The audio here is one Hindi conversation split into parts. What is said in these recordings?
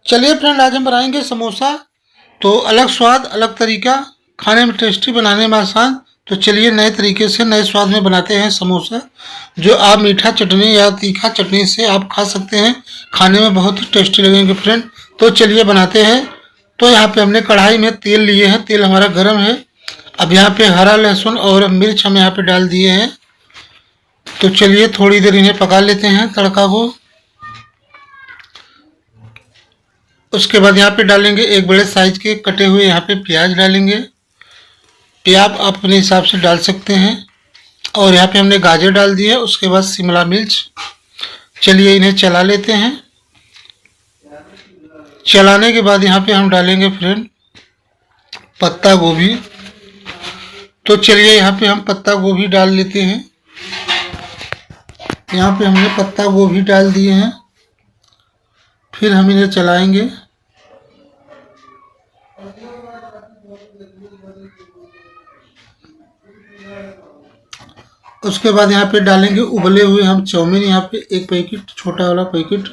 चलिए फ्रेंड, आज हम बनाएंगे समोसा। तो अलग स्वाद अलग तरीका, खाने में टेस्टी, बनाने में आसान। तो चलिए नए तरीके से नए स्वाद में बनाते हैं समोसा, जो आप मीठा चटनी या तीखा चटनी से आप खा सकते हैं। खाने में बहुत ही टेस्टी लगेंगे फ्रेंड। तो चलिए बनाते हैं। तो यहाँ पे हमने कढ़ाई में तेल लिए हैं, तेल हमारा गर्म है। अब यहाँ पे हरा लहसुन और मिर्च हम यहाँ पे डाल दिए हैं। तो चलिए थोड़ी देर इन्हें पका लेते हैं तड़का को। उसके बाद यहाँ पे डालेंगे एक बड़े साइज के कटे हुए यहाँ पे प्याज डालेंगे। प्याज आप अपने हिसाब से डाल सकते हैं। और यहाँ पे हमने गाजर डाल दिए। उसके बाद शिमला मिर्च। चलिए इन्हें चला लेते हैं। चलाने के बाद यहाँ पे हम डालेंगे फ्रेंड पत्ता गोभी। तो चलिए यहाँ पे हम पत्ता गोभी डाल लेते हैं। यहाँ पे हमने पत्ता गोभी डाल दिए हैं। फिर हम इन्हें चलाएंगे। उसके बाद यहाँ पे डालेंगे उबले हुए हम चाउमीन, यहाँ पे एक पैकेट, छोटा वाला पैकेट।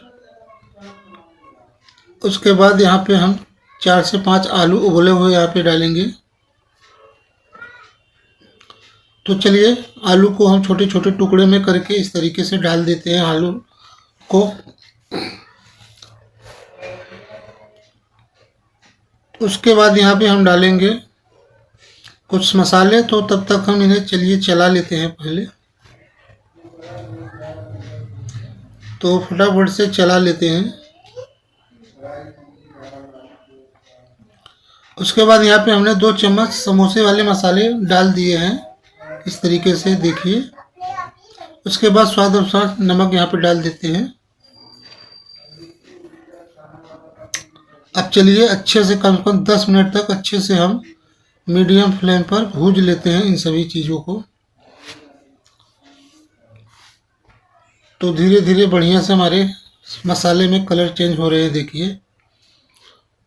उसके बाद यहाँ पे हम 4 से 5 आलू उबले हुए यहाँ पे डालेंगे। तो चलिए आलू को हम छोटे छोटे टुकड़े में करके इस तरीके से डाल देते हैं आलू को। उसके बाद यहाँ पे हम डालेंगे कुछ मसाले। तो तब तक हम इन्हें चलिए चला लेते हैं पहले। तो फटाफट से चला लेते हैं। उसके बाद यहाँ पे हमने 2 चम्मच समोसे वाले मसाले डाल दिए हैं इस तरीके से, देखिए। उसके बाद स्वाद अनुसार नमक यहाँ पे डाल देते हैं। अब चलिए अच्छे से कम से कम 10 मिनट तक अच्छे से हम मीडियम फ्लेम पर भूज लेते हैं इन सभी चीज़ों को। तो धीरे धीरे बढ़िया से हमारे मसाले में कलर चेंज हो रहे हैं, देखिए।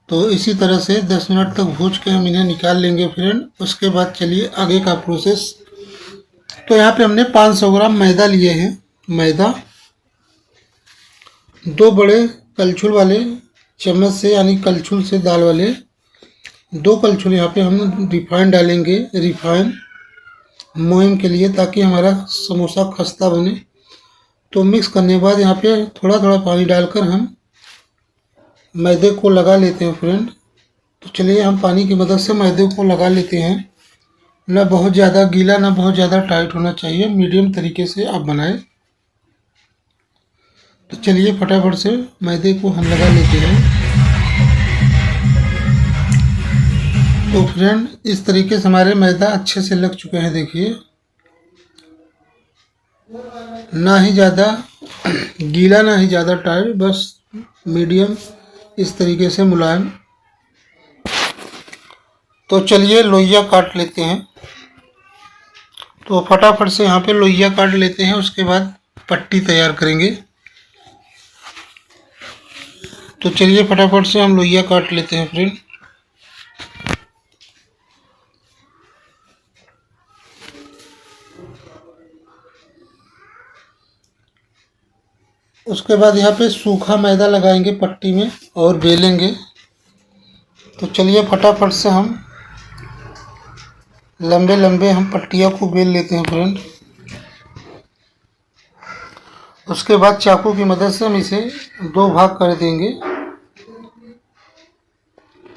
तो इसी तरह से 10 मिनट तक भूज के हम इन्हें निकाल लेंगे फ्रेंड। उसके बाद चलिए आगे का प्रोसेस। तो यहाँ पे हमने 500 ग्राम मैदा लिए हैं। मैदा 2 बड़े कलछुल वाले चम्मच से, यानी कलछुल से दाल वाले 2 कलछुल यहाँ पे हम रिफाइंड डालेंगे। रिफाइंड मोयन के लिए, ताकि हमारा समोसा खस्ता बने। तो मिक्स करने के बाद यहाँ पे थोड़ा थोड़ा पानी डालकर हम मैदे को लगा लेते हैं फ्रेंड। तो चलिए हम पानी की मदद से मैदे को लगा लेते हैं। ना बहुत ज़्यादा गीला ना बहुत ज़्यादा टाइट होना चाहिए, मीडियम तरीके से आप बनाएं। तो चलिए फटाफट से मैदे को हम लगा लेते हैं। तो फ्रेंड इस तरीके से हमारे मैदा अच्छे से लग चुके हैं, देखिए। ना ही ज़्यादा गीला ना ही ज़्यादा टाइट, बस मीडियम इस तरीके से मुलायम। तो चलिए लोइया काट लेते हैं। तो फटाफट से यहाँ पे लोइया काट लेते हैं। उसके बाद पट्टी तैयार करेंगे। तो चलिए फटाफट से हम लोइया काट लेते हैं फ्रेंड। उसके बाद यहाँ पे सूखा मैदा लगाएंगे पट्टी में और बेलेंगे। तो चलिए फटाफट से हम लंबे लंबे हम पट्टियों को बेल लेते हैं फ्रेंड। उसके बाद चाकू की मदद से हम इसे 2 भाग कर देंगे।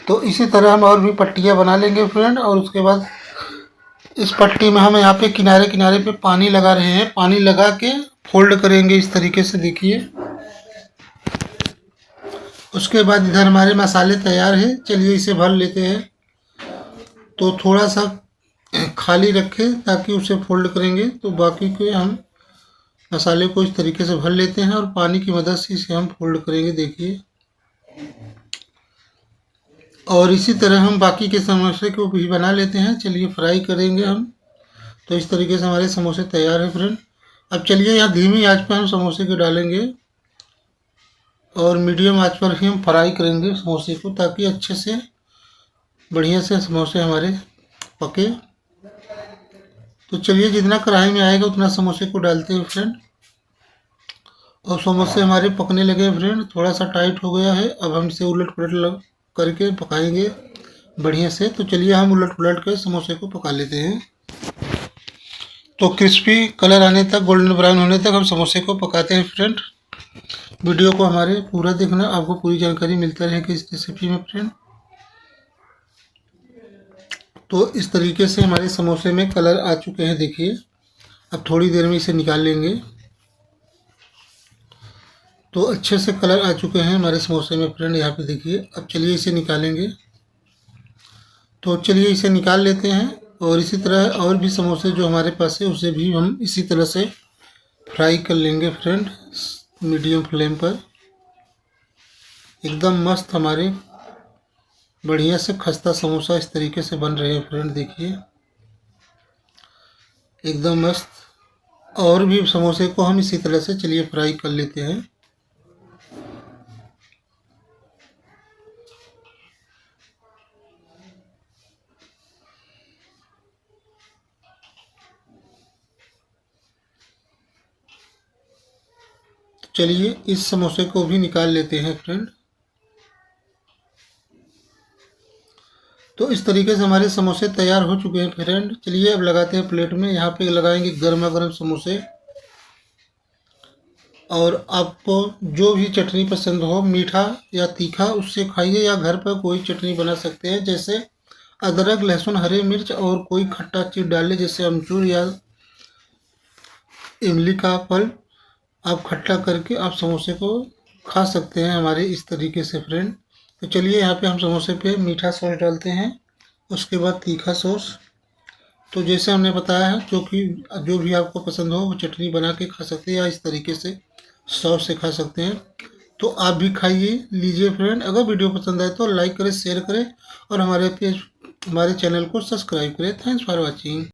तो इसी तरह हम और भी पट्टियाँ बना लेंगे फ्रेंड। और उसके बाद इस पट्टी में हम यहाँ पे किनारे किनारे पे पानी लगा रहे हैं। पानी लगा के फोल्ड करेंगे इस तरीके से, देखिए। उसके बाद इधर हमारे मसाले तैयार हैं। चलिए इसे भर लेते हैं। तो थोड़ा सा खाली रखें ताकि उसे फोल्ड करेंगे। तो बाकी के हम मसाले को इस तरीके से भर लेते हैं और पानी की मदद से इसे हम फोल्ड करेंगे, देखिए। और इसी तरह हम बाकी के समोसे को भी बना लेते हैं। चलिए फ्राई करेंगे हम। तो इस तरीके से हमारे समोसे तैयार हैं फ्रेंड। अब चलिए यहाँ धीमी आंच पर हम समोसे को डालेंगे और मीडियम आंच पर ही हम फ्राई करेंगे समोसे को, ताकि अच्छे से बढ़िया से समोसे हमारे पके। तो चलिए जितना कढ़ाई में आएगा उतना समोसे को डालते हैं फ्रेंड। और समोसे हमारे पकने लगे फ्रेंड, थोड़ा सा टाइट हो गया है। अब हम इसे उलट पुलट करके पकाएंगे बढ़िया से। तो चलिए हम उलट पुलट के समोसे को पका लेते हैं। तो क्रिस्पी कलर आने तक, गोल्डन ब्राउन होने तक हम समोसे को पकाते हैं फ्रेंड। वीडियो को हमारे पूरा देखना, आपको पूरी जानकारी मिलता रहेगी इस रेसिपी में फ्रेंड। तो इस तरीके से हमारे समोसे में कलर आ चुके हैं, देखिए। अब थोड़ी देर में इसे निकाल लेंगे। तो अच्छे से कलर आ चुके हैं हमारे समोसे में फ्रेंड, यहाँ पे देखिए। अब चलिए इसे निकालेंगे। तो चलिए इसे निकाल लेते हैं। और इसी तरह और भी समोसे जो हमारे पास है उसे भी हम इसी तरह से फ्राई कर लेंगे फ्रेंड, मीडियम फ्लेम पर। एकदम मस्त हमारे बढ़िया से खस्ता समोसा इस तरीके से बन रहे हैं फ्रेंड, देखिए एकदम मस्त। और भी समोसे को हम इसी तरह से चलिए फ्राई कर लेते हैं। चलिए इस समोसे को भी निकाल लेते हैं फ्रेंड। तो इस तरीके से हमारे समोसे तैयार हो चुके हैं फ्रेंड। चलिए अब लगाते हैं प्लेट में। यहाँ पे लगाएंगे गर्मा गर्म समोसे। और आपको जो भी चटनी पसंद हो, मीठा या तीखा, उससे खाइए, या घर पर कोई चटनी बना सकते हैं, जैसे अदरक, लहसुन, हरी मिर्च और कोई खट्टा चीज डाले, जैसे अमचूर या इमली का फल। आप खट्टा करके आप समोसे को खा सकते हैं हमारे इस तरीके से फ्रेंड। तो चलिए यहाँ पे हम समोसे पे मीठा सॉस डालते हैं, उसके बाद तीखा सॉस। तो जैसे हमने बताया है, जो भी आपको पसंद हो वो चटनी बना के खा सकते हैं, या इस तरीके से सॉस से खा सकते हैं। तो आप भी खाइए, लीजिए फ्रेंड। अगर वीडियो पसंद आए तो लाइक करें, शेयर करें और हमारे चैनल को सब्सक्राइब करें। Thanks for watching.